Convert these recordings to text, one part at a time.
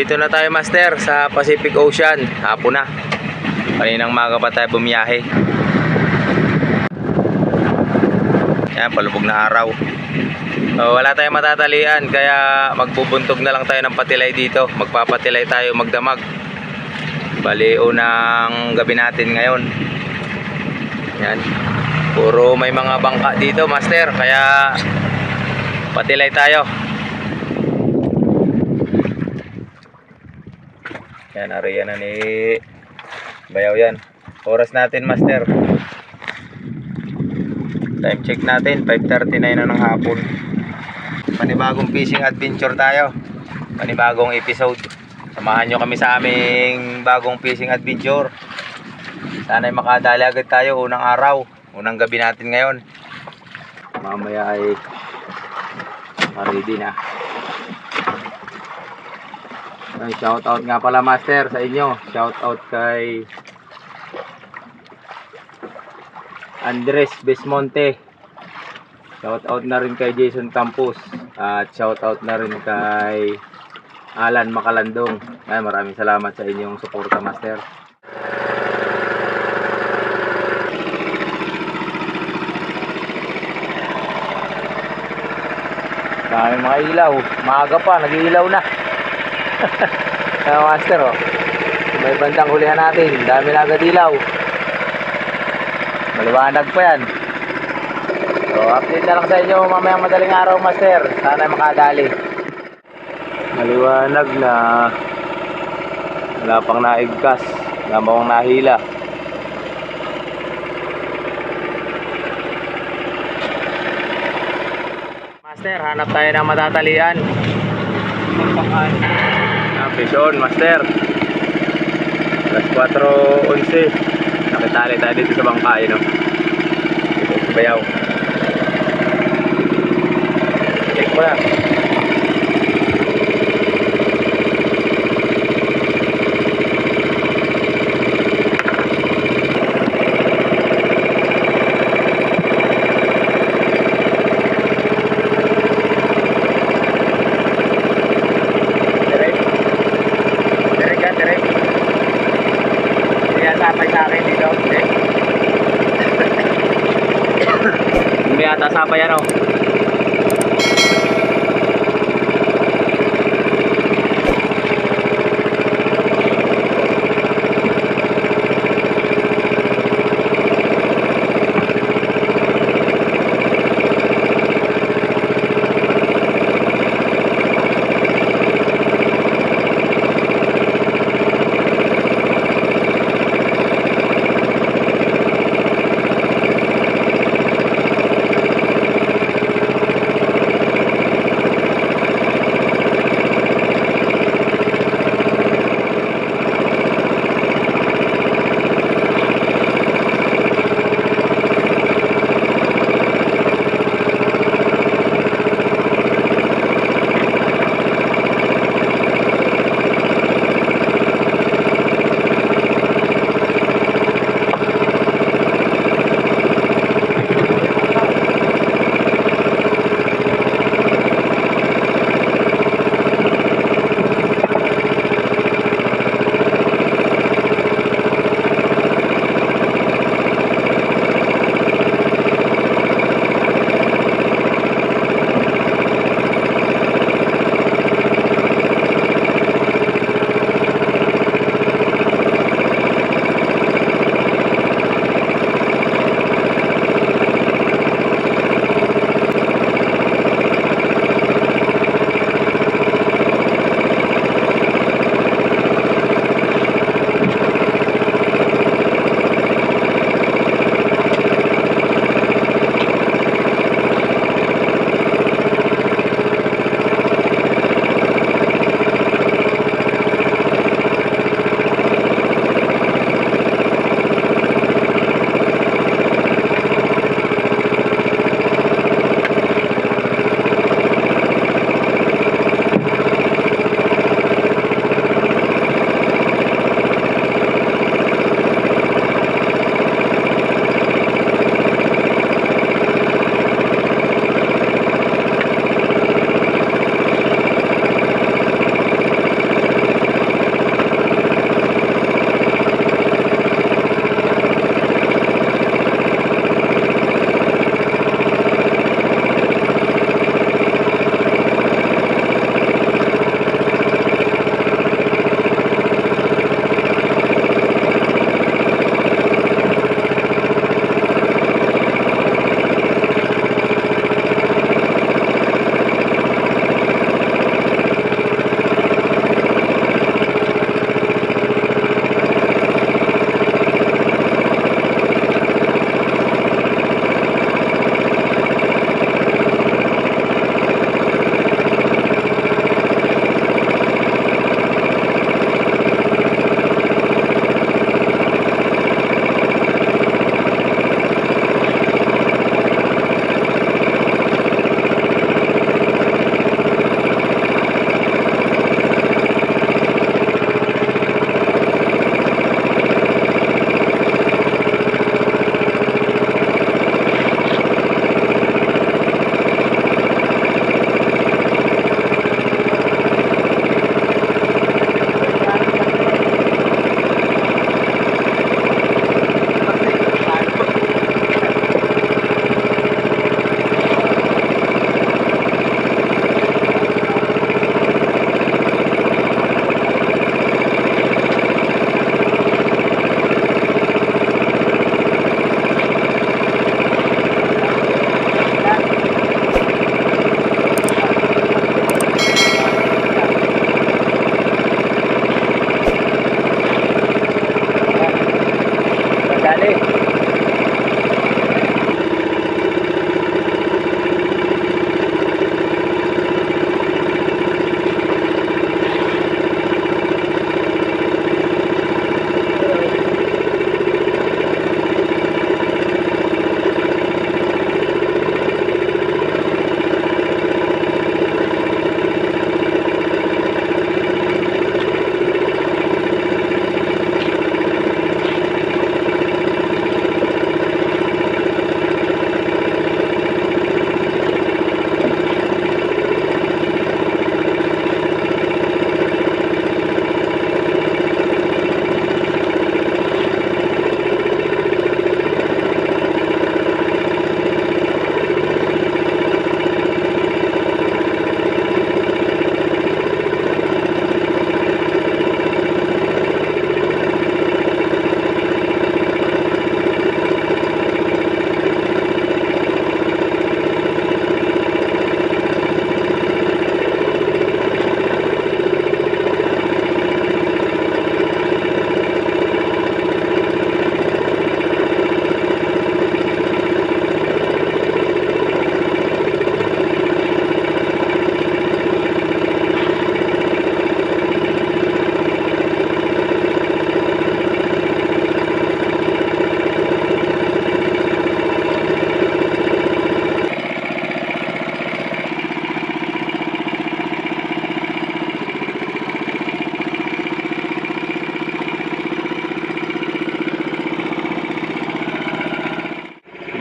Nandito na tayo, master, sa Pacific Ocean. Hapon na. Kaninang maga pa tayo bumiyahe. Yan, palubog na araw. So, wala tayong matatalian, kaya magbubuntog na lang tayo ng patilay dito. Magpapatilay tayo, magdamag. Bali, unang gabi natin ngayon. Yan. Puro may mga bangka dito, master, kaya patilay tayo. Yan, area na ni Bayaw yan. Oras natin, master. Time check natin, 5:39 na ng hapon. Panibagong fishing adventure tayo. Panibagong episode. Samahan nyo kami sa aming bagong fishing adventure. Sana'y makadali agad tayo unang araw. Unang gabi natin ngayon. Mamaya ay ready na. Ay, shout out nga pala, master, sa inyo. Shout out kay Andres Besmonte. Shout out na rin kay Jason Campos. At shout out na rin kay Alan Makalandong. Ay, maraming salamat sa inyong suporta, master. Dami mga ilaw. Maaga pa, nag-iilaw na. Master, oh. May bandang hulihan natin. Dami na agad ilaw. Maliwanag pa yan. So, update na lang sa inyo mamayang madaling araw, master. Sana makadali. Maliwanag na. Wala pang naigkas. Wala pang nahila. Master, hanap tayo ng matatalian. Fish-on, master. Alas 4:11. Nakitali tayo dito sa bangka, no? Bayaw. Check mo na. Sapa yan, oh.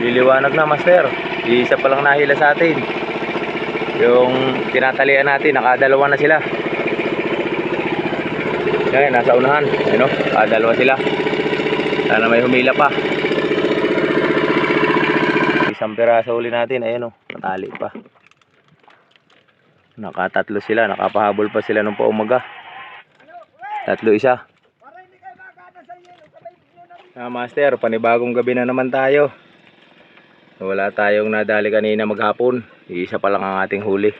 Liliwanag na, master. Isa pa lang nahila sa atin. Yung tinatalian natin, nakadalawa na sila. Yan, nasa unahan. Ayun, nakadalawa sila. Sana may humila pa. Isang piraso uli natin. Ayun, natali pa. Nakatatlo sila. Nakapahabol pa sila nung paumaga. Tatlo isa. Master, panibagong gabi na naman tayo. Wala tayong nadali kanina maghapon. Isa pa lang ang ating huli.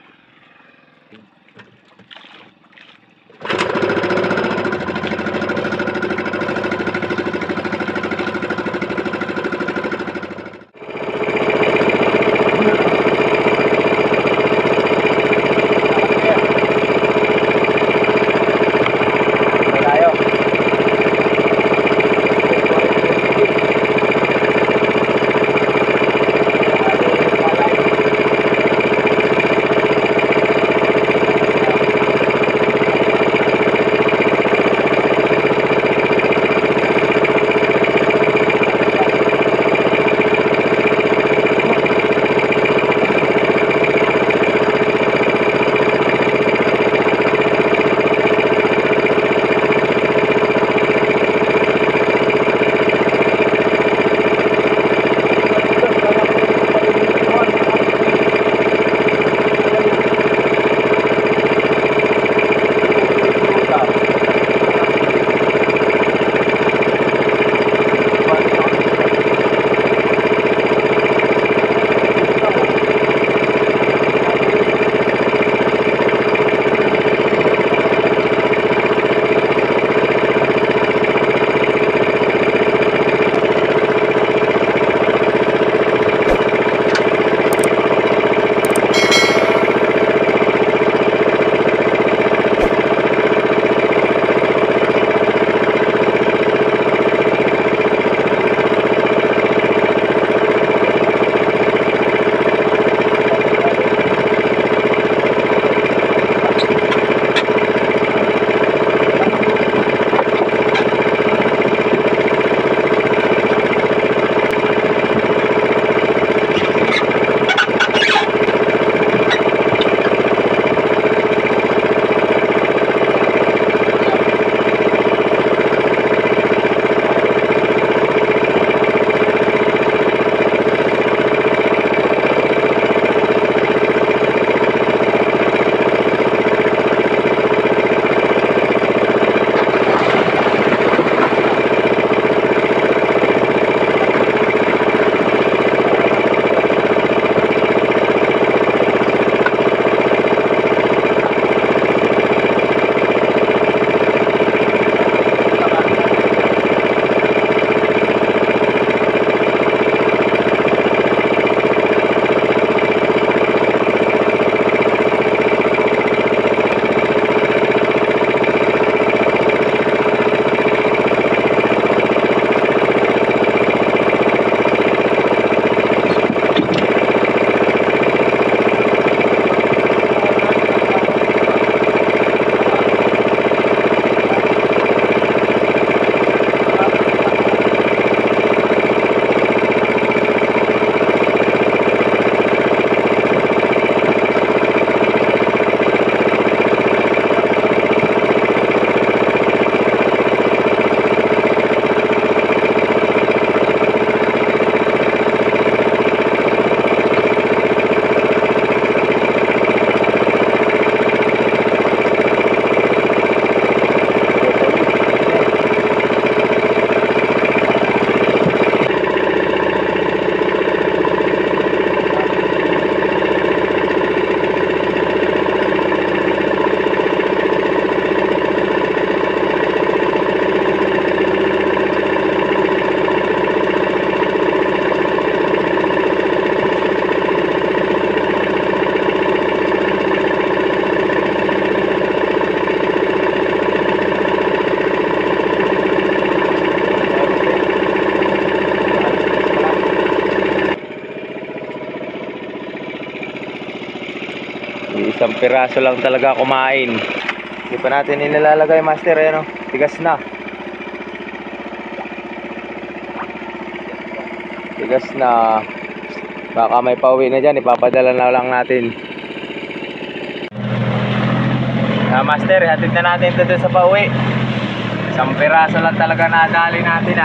Isang piraso lang talaga kumain. Hindi pa natin inilalagay, master, ayan, tigas na. matigas na. Baka may pauwi na dyan, ipapadala na lang natin. Master, hatid na natin ito dun sa pauwi. Isang piraso lang talaga nadali natin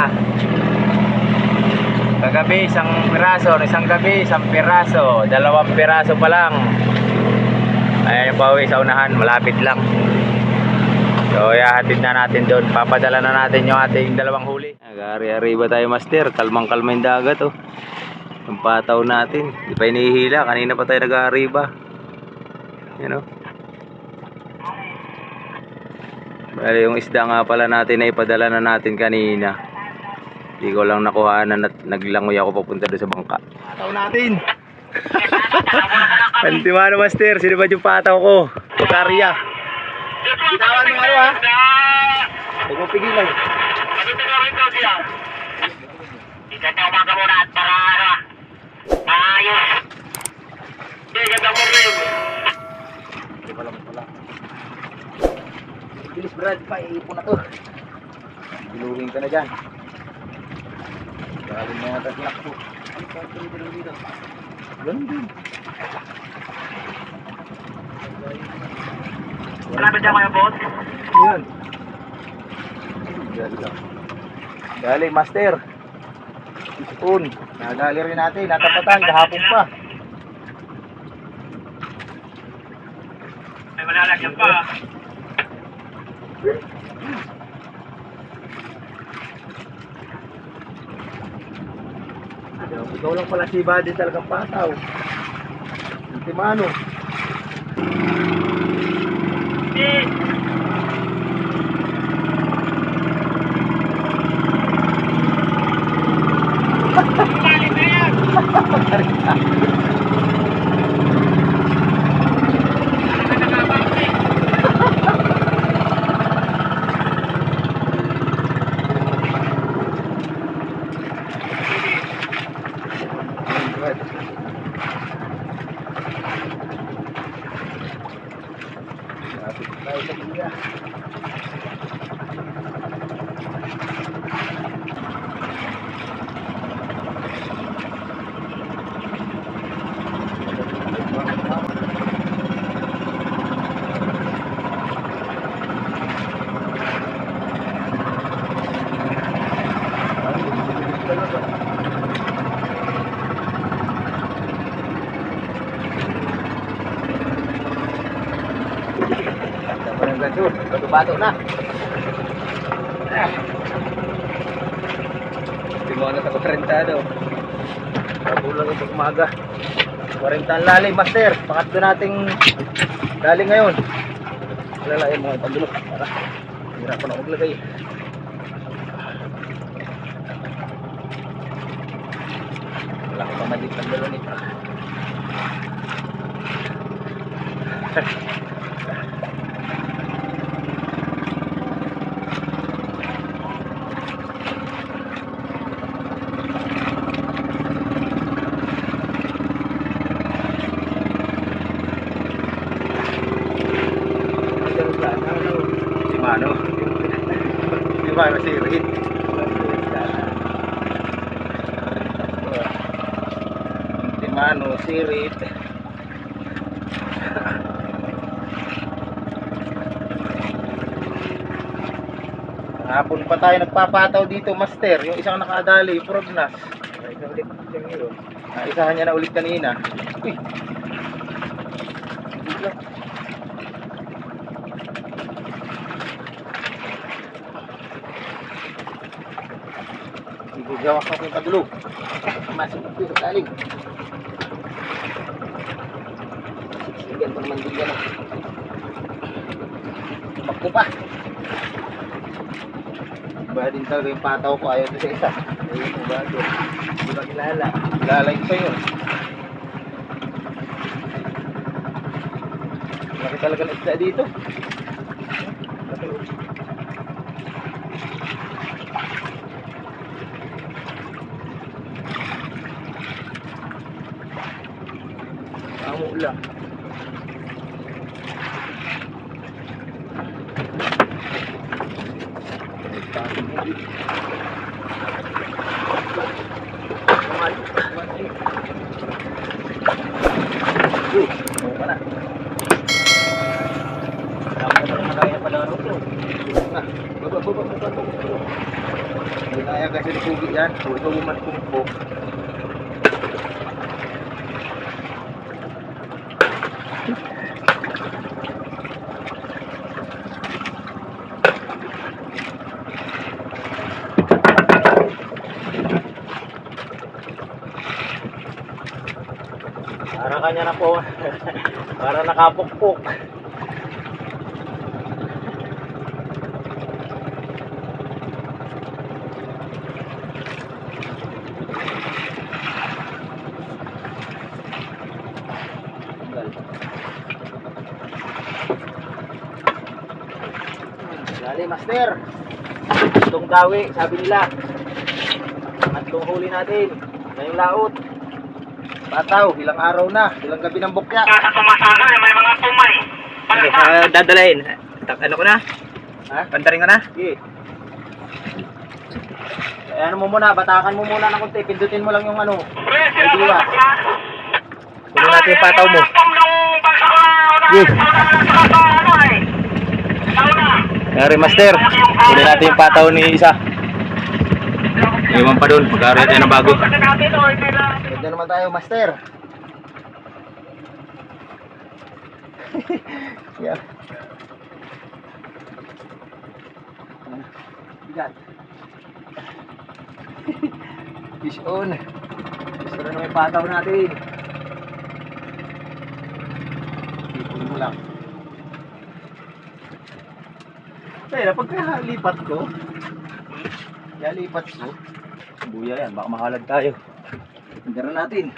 Kagabi, isang piraso. Isang gabi, isang piraso. 2 piraso pa lang. Ayan yung pauwi sa unahan, malapit lang. So, hatid na natin doon. Papadala na natin yung ating 2 huli. Nag-ari-ari ba tayo, Master? Kalmang-kalma yung dagat, Yung pataw natin. Di pa inihila. Kanina pa tayo nag-ari ba? Bali, yung isda nga pala natin na ipadala na natin kanina. Hindi ko lang nakuhanan at naglangoy ako papunta doon sa bangka. Pataw natin! Antimano, Master. Sino ba yung pataw ko? Pakarya. Bitawan mo Huwag mo pigilan. Ganda umaga muna at para ayos. Ganda mo rin. Bilis, Brad, pa iipon na to. Biluhin ka na dyan. Galing na natin lakpo. Ganun din. Marami dyan kayo, boss? Yan. Galing, Master. Ipon. Nagali rin natin. Natapatan. Kahapon pa. May malalagyan pa. Ikaw lang pala si Buddy talagang pataw. Antimano. Bato na. Hindi mo na sa 40 daw. Kabulang ito umaga. 40 ang lalim, Master. Pangatlo nating daling ngayon. Lalayan mo itong dulok. Para hirap ko na maglagay. Wala ko pa madik ng dalo nito. Ano sirit? Antimano, sirit. Hapon pa tayo nagpapataw dito, Master. Yung isang nakadali, prognas. Isahan niya na ulit kanina. Uy. Gawak ko yung padulog. Masuk ko sa talig. Sige, pang mandilya na. Bakko pa. Iba din talaga yung pataw ko. Ayaw ito sa isa. Ayaw ito ba ito? Hindi ba kilala? Kilala ito sa'yo. Laki talaga na isda dito. Amo lang. Kamal. Buka na. Dami na pala kaya pala rin ito. Baba. Hindi kaya kasi ni Pugi yan. So, ito bumanpungpok. Para kanya na po. Para nakapukpok. Dali, master. Itong dawi, sabi nila. At itong huli natin. Ngayong laot. Bataw, ilang araw na, ilang gabi ng bukya. Sa tumasagal, may mga tumay. Palasa. Dadalayin. Ano ko na? Ha? Pandaring ko na? Sige. Ano mo muna, batakan mo muna ng konti, pindutin mo lang yung ano. Ay, diwa. Kunin natin yung pataw mo. Yes. Ngari master. Kunin natin yung pataw ni isa. Iwan pa doon. Pagkaroon tayo ng bago. Ganda naman tayo, master. Yeah. Bigat. Fish on. Gusto na may pataw natin. Ipon mo lang. Kaya pagkalipat ko, buya yan, baka mahalag tayo. Tingnan natin.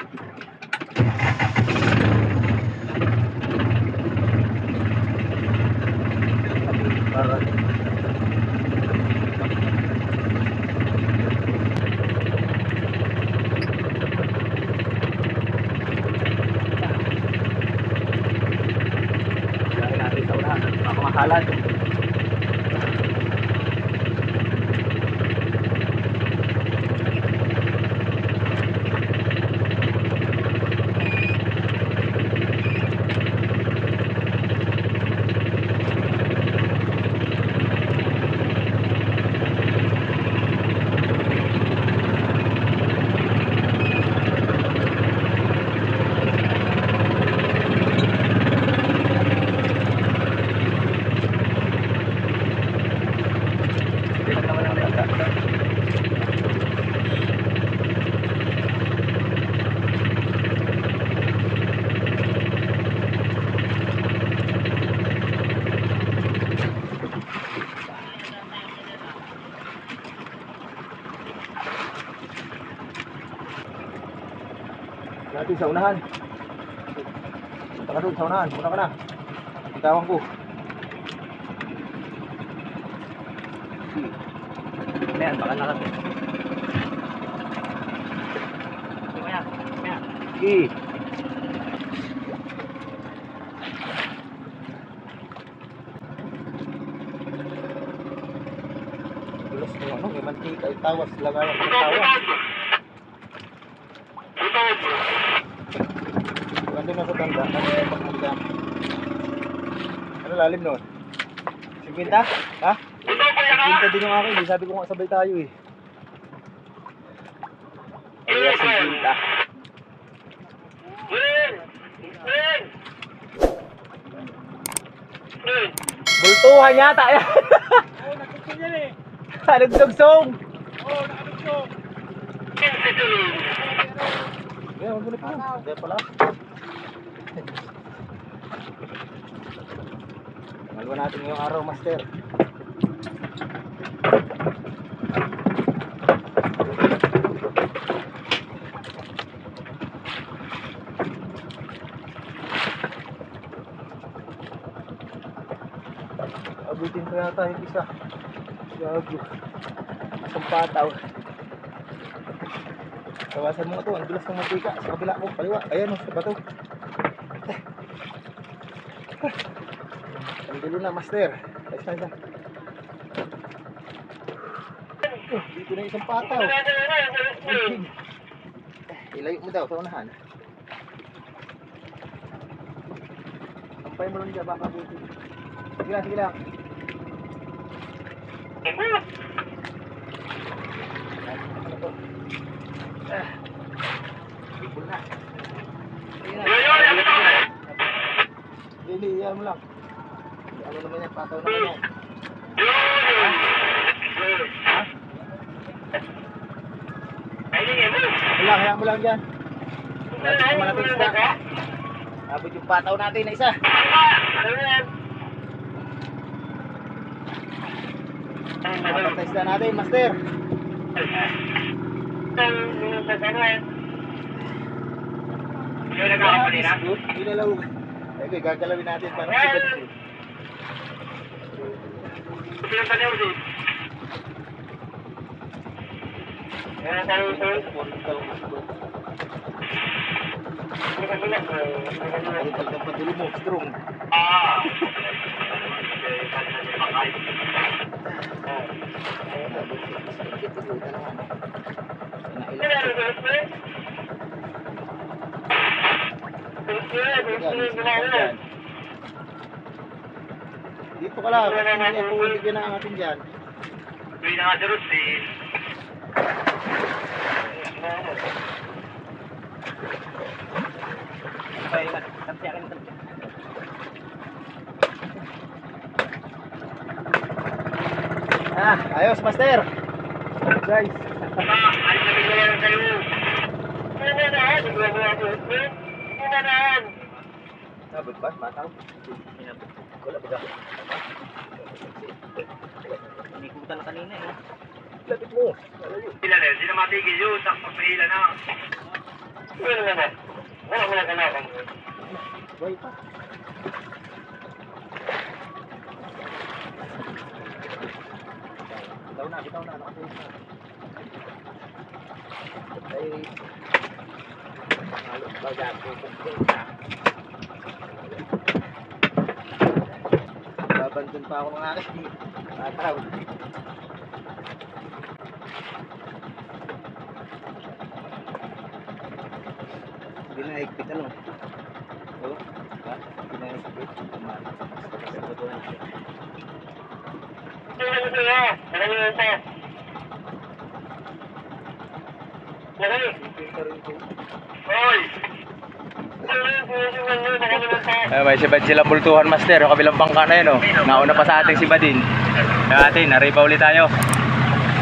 Para natin sa unahan, baka mahalag. Natin sa unahan. Punta ka doon sa unahan. Punta ka na. Itawan ko. Ayan, baka nakatin. Sige. Gulas mo ano, may mantika, itawas, lagawan ng tawas. Nandun na sa tanda, ano lalim nun? 50? Ha? 50 din yung akin, eh. Sabi ko nga sabay tayo eh. Kaya 50. Bultuhan yata yan. Oo, nagkukul yan eh. Nagdugsong. Oo, nakadugsong. Kaya wag mo na pa. Kaya pala. Malawa natin ngayong araw, master. Abutin ko yata yung isa. Gago. Asang pataw. Kawasan mo nga ito, ang dulas ng mantika. Sa kabila ko, kaliwa. Ayan o, sa bato. Ang dulo na, master. Ayos na isa. Dito na isang pataw. Ilayo mo daw sa unahan. Sampay mo lang dyan, baka buti. Sige lang, sige lang. Ipon na. Hindi, iyan mo lang. Ano naman yan, pataw naman yan. Ha? Wala, kaya mo lang dyan. Abot naman natin isda. Abot yung pataw natin na isa. Abot na isda natin, master. Ilalaw. Okay, gagalawin natin para sibat ko. Strong. Dito ka lang, hindi ka na angatin dyan. Hindi na nga darot eh. Ayos, master. Guys. Alis na bigla yan kayo. Sabot ba? Mataw? Wala ba? Hindi ko na kanina eh. Lapit mo. Sila na, hindi na matigil yun. Sakto sa hila na. Wala na. Wala ka na. Boy pa. Bitaw na. Nakatulis na. Ay. Halos ba dyan? Babandun pa ako ng akin. Mataraw. Hindi na higpit ano? Oo? Ha? Hindi na higpit? May sibad silang bultuhan, master. Yung kabilang bangka na yun, oh. Nauna pa sa ating sibadin. Natin, naripa ulit tayo.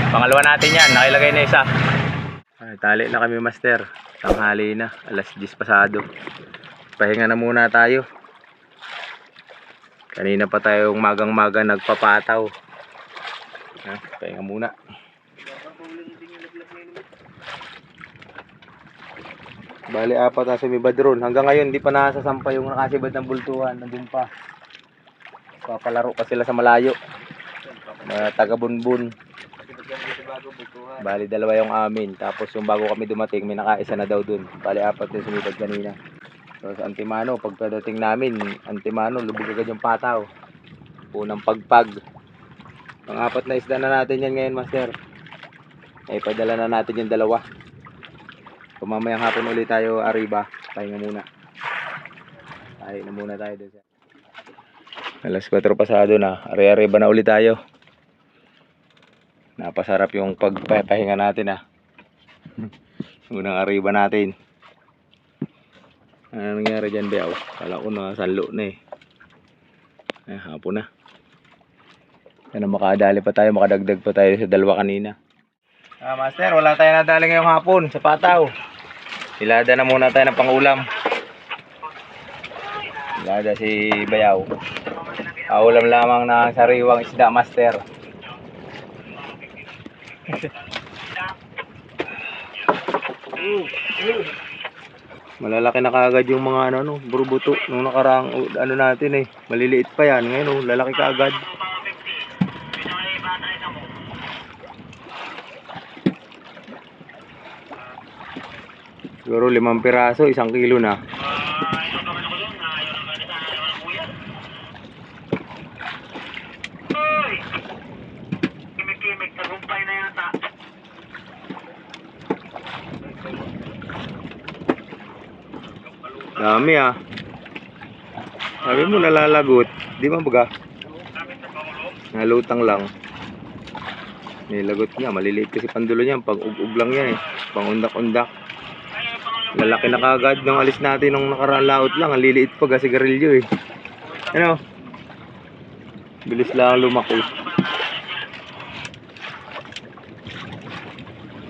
Pangalawa natin yan, nakilagay na isa. Ay, tali na kami, master. Tanghali na, alas 10 pasado. Pahinga na muna tayo. Kanina pa tayong magang-maga nagpapataw. Pahinga muna. Bali, apat na sumibad ron. Hanggang ngayon, di pa nasasampa yung nakasibad ng bultuhan. Nandun pa. Papalaro pa sila sa malayo. Mga taga-bunbun. Bali, dalawa yung amin. Tapos yung bago kami dumating, may nakaisa na daw dun. Bali, apat yung sumibad kanina. So, sa Antimano, pagkadating namin, Antimano, lubog agad yung pataw. Unang pagpag. Mga apat na isda na natin yan ngayon, master. Ay, padala na natin yung dalawa. Kung mamayang hapon ulit tayo arriba, pahinga muna. Pahinga muna tayo dun. Alas 4 pasado na, arriba na ulit tayo. Napasarap yung pagpapahinga natin Unang arriba natin. Ano nangyari dyan, Beaw? Kala ko na sanlo na hapon na. Sana makadali pa tayo, makadagdag pa tayo sa dalawa kanina. Master, wala tayo nadali ngayong hapon sa pataw. Ilada na muna tayo ng pangulam. Ilada si Bayaw. Ulam lamang na sariwang isda, master. Malalaki na kaagad yung mga burbuto nung nakaraang natin maliliit pa yan. Ngayon lalaki kaagad. Siguro 5 piraso, 1 kilo na. Kimik-kimik, tagumpay na yata. Dami ah. Sabi mo nalalagot. Di ba baga? Nalutang lang. Nilagot niya. Maliliit kasi pandulo niya. Pang ug-ug lang yan eh. Pang undak-undak. Lalaki na kagad nung alis natin nung nakaraan laot lang. Ang liliit pa kasi garilyo eh. Ano? Bilis lang lumaki.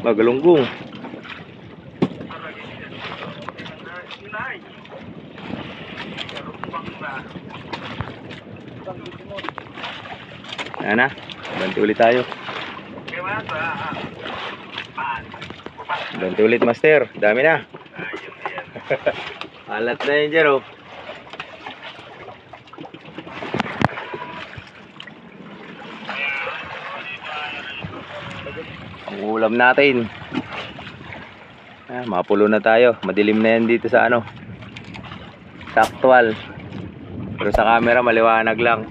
Magalunggong. Ayan na. Banti ulit tayo. Banti ulit master. Dami na. Alat na yun dyan oh. Ang ulam natin. Mapulo na tayo. Madilim na yan dito sa ano. Sa actual. Pero sa camera maliwanag lang.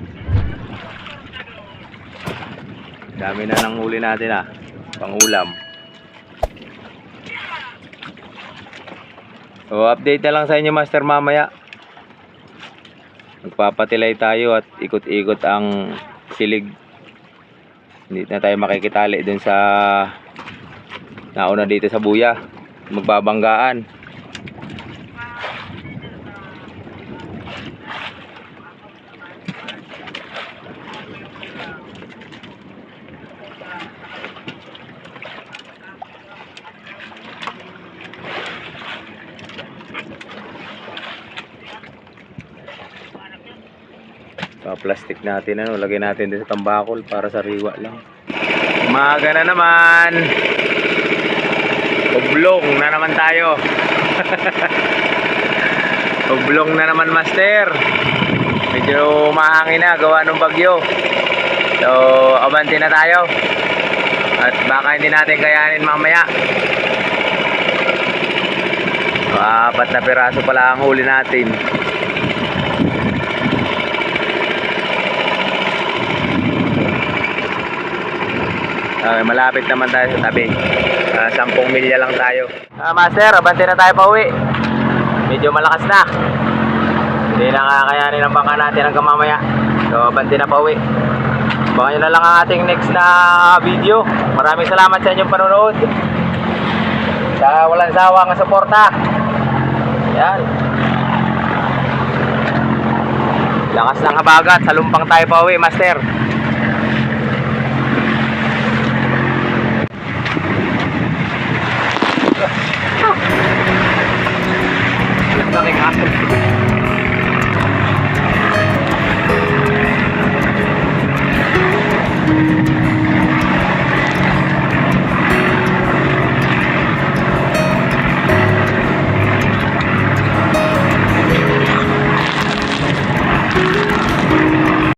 Dami na ng huli natin ah. Pang ulam. So update na lang sa inyo master mamaya. Magpapatilay tayo at ikot-ikot ang silig. Hindi na tayo makikitali dun sa nauna dito sa buya. Magbabanggaan. Plastic natin ano, lagay natin din sa tambakol para sa riwa lang. Umaga na naman. Oblong na naman tayo. Oblong na naman master. Medyo mahangin na gawa ng bagyo. So abante na tayo. At baka hindi natin kayanin mamaya. So, 4 na piraso pala ang huli natin. Malapit naman tayo sa tabi. 10 milya lang tayo. Master, abante na tayo pa uwi. Medyo malakas na. Hindi na kakayanin ang bangka natin hanggang mamaya. So abante na pa uwi. Baka nyo na lang ang ating next na video. Maraming salamat sa inyong panonood. Sa walang sawang suporta. Yan. Lakas ng habagat. Sa lumpang tayo pa uwi, master. Laking aso.